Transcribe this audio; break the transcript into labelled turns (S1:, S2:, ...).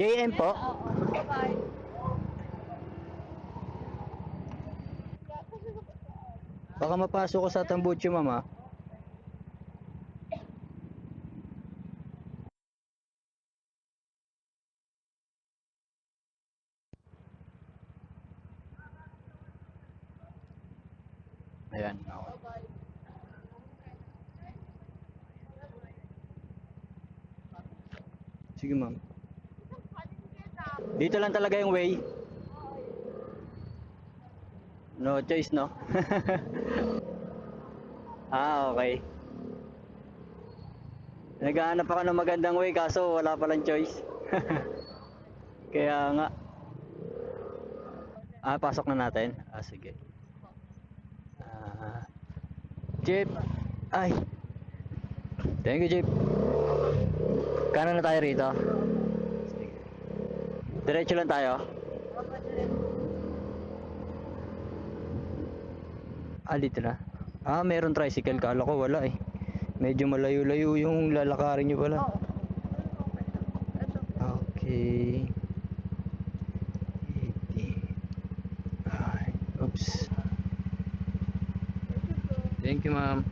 S1: JM po.
S2: Bye-bye.
S1: Baka mapasok ko sa Tambucho, mama. Ayan. Okay. Sige, ma'am. Dito lang talaga yung way. No choice, no? Ah, okay. Naghahanap ako ng magandang way kaso wala palang choice. Kaya nga. Ah, pasok na natin. Ah, sige. Ah, Jeep. Ay. Thank you, Jeep. Kanan na tayo rito. Sige. Diretso lang tayo. Ah, dito na. Ah, meron tricycle. Kala ko wala eh. Medyo malayo-layo yung lalakarin nyo pala. Okay. 80. Ay, oops. Thank you, ma'am.